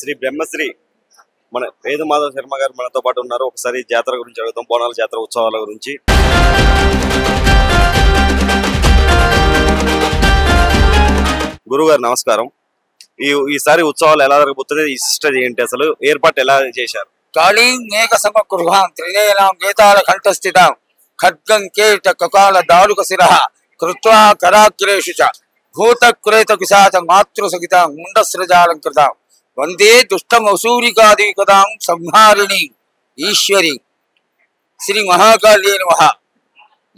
శ్రీ బ్రహ్మశ్రీ మన వేద మాధవ శర్మ గారు మనతో పాటు ఉన్నారు. ఒకసారి జాతర గురించి అడుగుతాం, బోనాల జాతర ఉత్సవాల గురించి. గురుగారు నమస్కారం. ఈసారి ఉత్సవాలు ఎలా జరగబోతుంది, ఈ సిస్టర్ ఏంటి, అసలు ఏర్పాటు ఎలా చేశారు? కాళీ మేఘ సమగృహాం త్రినేనాం గీతాల కంఠస్థితాం ఖడ్గం కేట కకాల దారుక శిరః కృత్వా కరాగ్రేషు చ భూతక్రేత పిశాచ మాతృసహితాం ముండస్రజాలంకృతాం వందే దుష్టమసూరికాదికదాం సంహారిణి ఈశ్వరి శ్రీ మహాకాళీ నమః.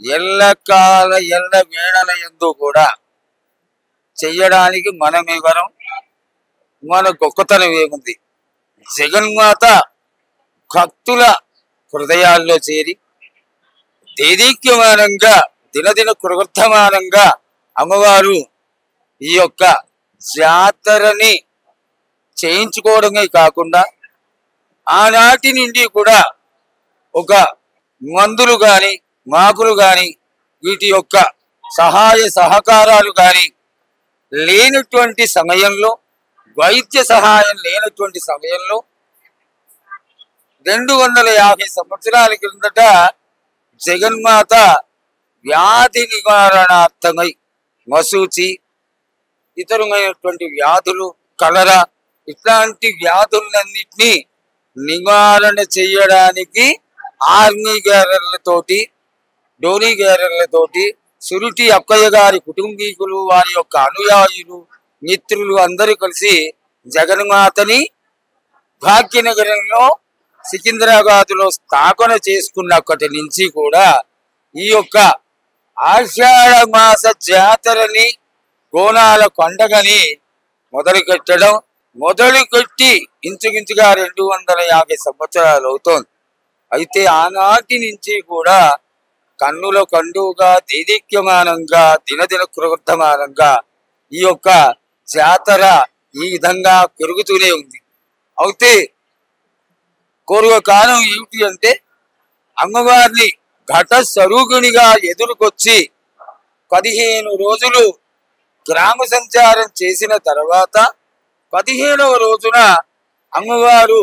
ఎల్లకాల ఎల్ల వేళల యందు కూడా చెయ్యడానికి మనమెవరం, మన గొప్పతనం ఏముంది? జగన్మాత భక్తుల హృదయాల్లో చేరి దేదీక్యమానంగా దినదిన కృవర్ధమానంగా అమ్మవారు ఈ యొక్క జాతరని చేయించుకోవడమే కాకుండా ఆనాటి నుండి కూడా ఒక మందులు గాని మాకులు గాని వీటి యొక్క సహాయ సహకారాలు గాని లేనటువంటి సమయంలో, వైద్య సహాయం లేనటువంటి సమయంలో 250 సంవత్సరాల క్రిందట జగన్మాత వ్యాధి నివారణార్థమై మసూచి, ఇతరమైనటువంటి వ్యాధులు, కలరా ఇట్లాంటి వ్యాధులన్నిటినీ నివారణ చేయడానికి ఆర్మీ గ్యారెర్లతోటి, డోనీ గ్యారెర్లతోటి, సురుటి అక్కయ్య గారి కుటుంబీకులు, వారి యొక్క అనుయాయులు, మిత్రులు అందరూ కలిసి జగన్మాతని భాగ్యనగరంలో సికింద్రాబాద్లో స్థాపన చేసుకున్నప్పటి నుంచి కూడా ఈ యొక్క ఆషాఢ మాస జాతరని, బోనాల పండగని మొదలుపెట్టి ఇంచుమించుగా 250 సంవత్సరాలు అవుతోంది. అయితే ఆనాటి నుంచి కూడా కన్నుల కండుగా దేదీక్యమానంగా దినదిన కృవర్ధమానంగా ఈ యొక్క జాతర ఈ విధంగా పెరుగుతూనే ఉంది. అయితే పూర్వకాలం ఏమిటి అంటే, అమ్మవారిని ఘట స్వరూపిణిగా ఎదుర్కొచ్చి 15 రోజులు గ్రామ సంచారం చేసిన తర్వాత 15వ రోజున అమ్మవారు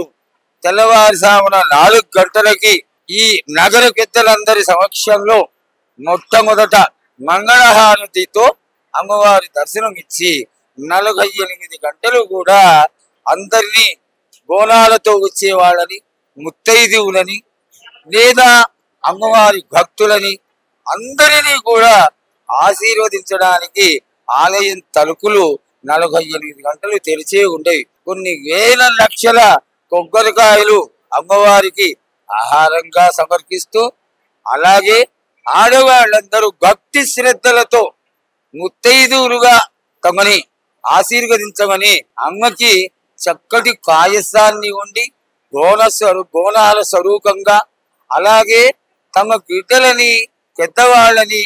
తెల్లవారుజామున 4 గంటలకి ఈ నగర పెద్దలందరి సమక్షంలో మొట్టమొదట మంగళహారతితో అమ్మవారి దర్శనం ఇచ్చి 48 గంటలు కూడా అందరినీ బోనాలతో వచ్చే వాళ్ళని, ముత్తైదువులని లేదా అమ్మవారి భక్తులని అందరినీ కూడా ఆశీర్వదించడానికి ఆలయం తలుపులు 48 గంటలు తెరిచే ఉండేవి. కొన్ని వేల లక్షల కొబ్బరికాయలు అమ్మవారికి ఆహారంగా సమర్పిస్తూ, అలాగే ఆడవాళ్ళందరూ భక్తి శ్రద్ధలతో ముత్తైదువులుగా తమని ఆశీర్వదించమని అమ్మకి చక్కటి పాయసాన్ని వండి బోనాల స్వరూపంగా, అలాగే తమ బిడ్డలని, పెద్దవాళ్ళని,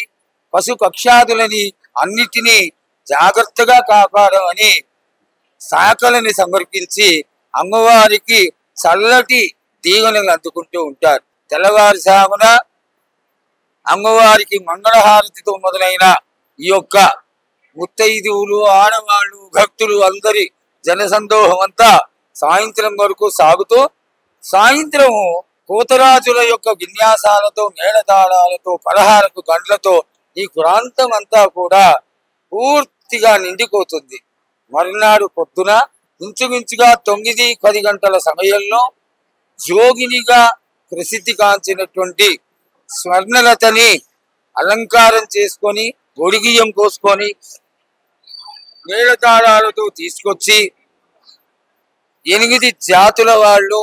పశు పక్షాదులని అన్నిటినీ జాగ్రత్తగా కాపాడమని శాఖలని సమర్పించి అమ్మవారికి చల్లటి దీవెనలు అందుకుంటూ ఉంటారు. తెల్లవారుజామున అమ్మవారికి మంగళహారతితో మొదలైన ఈ యొక్క ముత్తైదువులు, ఆడవాళ్ళు, భక్తులు అందరి జనసందోహం అంతా సాయంత్రం వరకు సాగుతూ, సాయంత్రం కోతరాజుల యొక్క విన్యాసాలతో, మేళతాళాలతో, పలహారపు గంటలతో ఈ ప్రాంతం అంతా కూడా పూర్తిగా నిండిపోతుంది. మరునాడు పొద్దున ఇంచుమించుగా 9-10 గంటల సమయంలో జోగినిగా ప్రసిద్ధి కాంచినటువంటి స్వర్ణలతని అలంకారం చేసుకొని, ఒడిగియం కోసుకొని, మేళతాళాలతో తీసుకొచ్చి 8 జాతుల వాళ్ళు,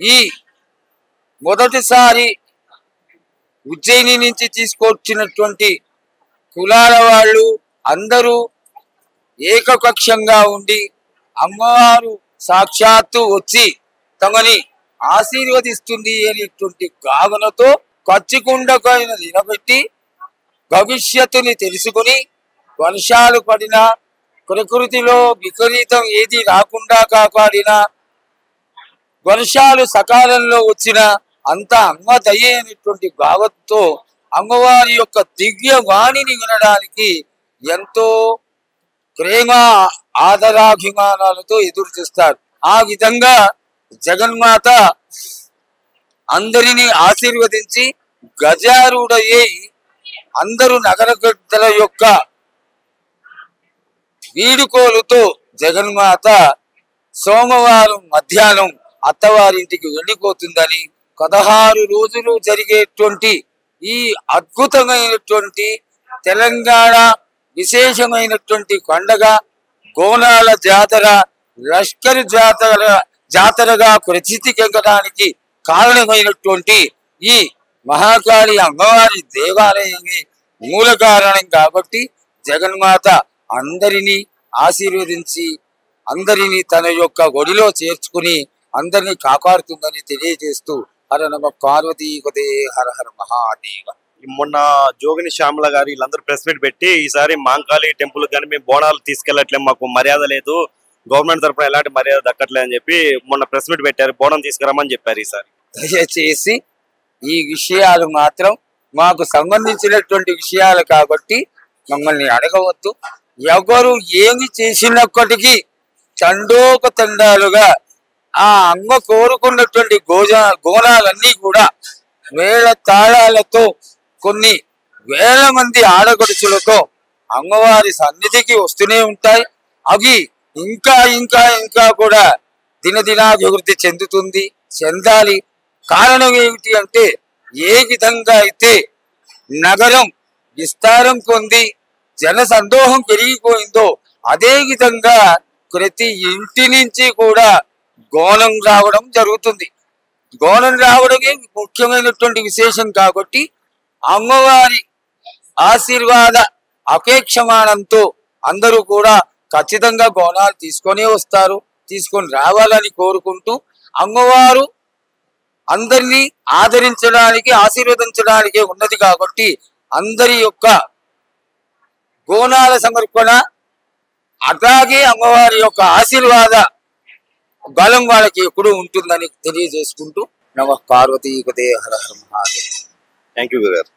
ఈ మొదటిసారి ఉజ్జయిని నుంచి తీసుకొచ్చినటువంటి కులాల వాళ్ళు అందరూ ఏకపక్షంగా ఉండి అమ్మవారు సాక్షాత్తు వచ్చి తమని ఆశీర్వదిస్తుంది అనేటువంటి భావనతో పచ్చికుండపైన నిలబెట్టి భవిష్యత్తుని తెలుసుకుని, వర్షాలు పడినా, ప్రకృతిలో విపరీతం ఏది రాకుండా కాపాడినా, వర్షాలు సకాలంలో వచ్చిన అంతా అమ్మ దయ అనేటువంటి భావంతో అమ్మవారి యొక్క దివ్య వాణిని వినడానికి ఎంతో ప్రేమ ఆదరాభిమానాలతో ఎదురు చూస్తారు. ఆ విధంగా జగన్మాత అందరినీ ఆశీర్వదించి గజారూఢయ్యి అందరూ నగరగడ్డల యొక్క వీడుకోలుతో జగన్మాత సోమవారం మధ్యాహ్నం అత్తవారింటికి వెళ్ళిపోతుందని 16 రోజులు జరిగేటువంటి ఈ అద్భుతమైనటువంటి తెలంగాణ విశేషమైనటువంటి పండగ గోనాల జాతర లష్కర్ జాతరగా ప్రసిద్ధికెక్కడానికి కారణమైనటువంటి ఈ మహాకాళి అమ్మవారి దేవాలయమే మూల కారణం కాబట్టి జగన్మాత అందరినీ ఆశీర్వదించి అందరినీ తన యొక్క ఒడిలో చేర్చుకుని అందరినీ కాపాడుతుందని తెలియజేస్తూ హర నమ పార్వతీపతే హర హర మహాదేవ. మొన్న జోగిని శ్యామల గారు వీళ్ళందరూ ప్రెస్ మీట్ పెట్టి ఈసారి మాంకాళి టెంపుల్ కానీ మేము బోనాలు తీసుకెళ్లట్లేదు, మాకు మర్యాద లేదు, గవర్నమెంట్ తరఫున ఎలాంటి మర్యాద దక్కట్లేదు అని చెప్పి మొన్న ప్రెస్ మీట్ పెట్టారు. బోనం తీసుకురామని చెప్పారు. ఈసారి దయచేసి ఈ విషయాలు మాత్రం మాకు సంబంధించినటువంటి విషయాలు కాబట్టి మమ్మల్ని అడగవద్దు. ఎవరు ఏమి చేసినప్పటికీ తండోపతండాలుగా ఆ అమ్మ కోరుకున్నటువంటి గోనాలన్నీ కూడా వేల తాళాలతో కొన్ని వేల మంది ఆడగడుచులతో అమ్మవారి సన్నిధికి వస్తూనే ఉంటాయి. అవి ఇంకా ఇంకా ఇంకా కూడా దినదినాభివృద్ధి చెందాలి. కారణం ఏమిటి అంటే ఏ విధంగా అయితే నగరం విస్తారం పొంది జన సందోహం పెరిగిపోయిందో అదే విధంగా ప్రతి ఇంటి నుంచి కూడా గోనం రావడం జరుగుతుంది. గోనం రావడమే ముఖ్యమైనటువంటి విశేషం కాబట్టి అమ్మవారి ఆశీర్వాద అపేక్షమానంతో అందరూ కూడా ఖచ్చితంగా గోనాలు తీసుకొని రావాలని కోరుకుంటూ అమ్మవారు అందరినీ ఆదరించడానికి ఆశీర్వదించడానికే ఉన్నది కాబట్టి అందరి యొక్క గోనాల సమర్పణ అట్లాగే అమ్మవారి యొక్క ఆశీర్వాద బలం వాళ్ళకి ఎప్పుడూ ఉంటుందని తెలియజేసుకుంటూ నమ పార్వతీపతే హర హర మహాదేవ. థ్యాంక్ యూ గురుగారు.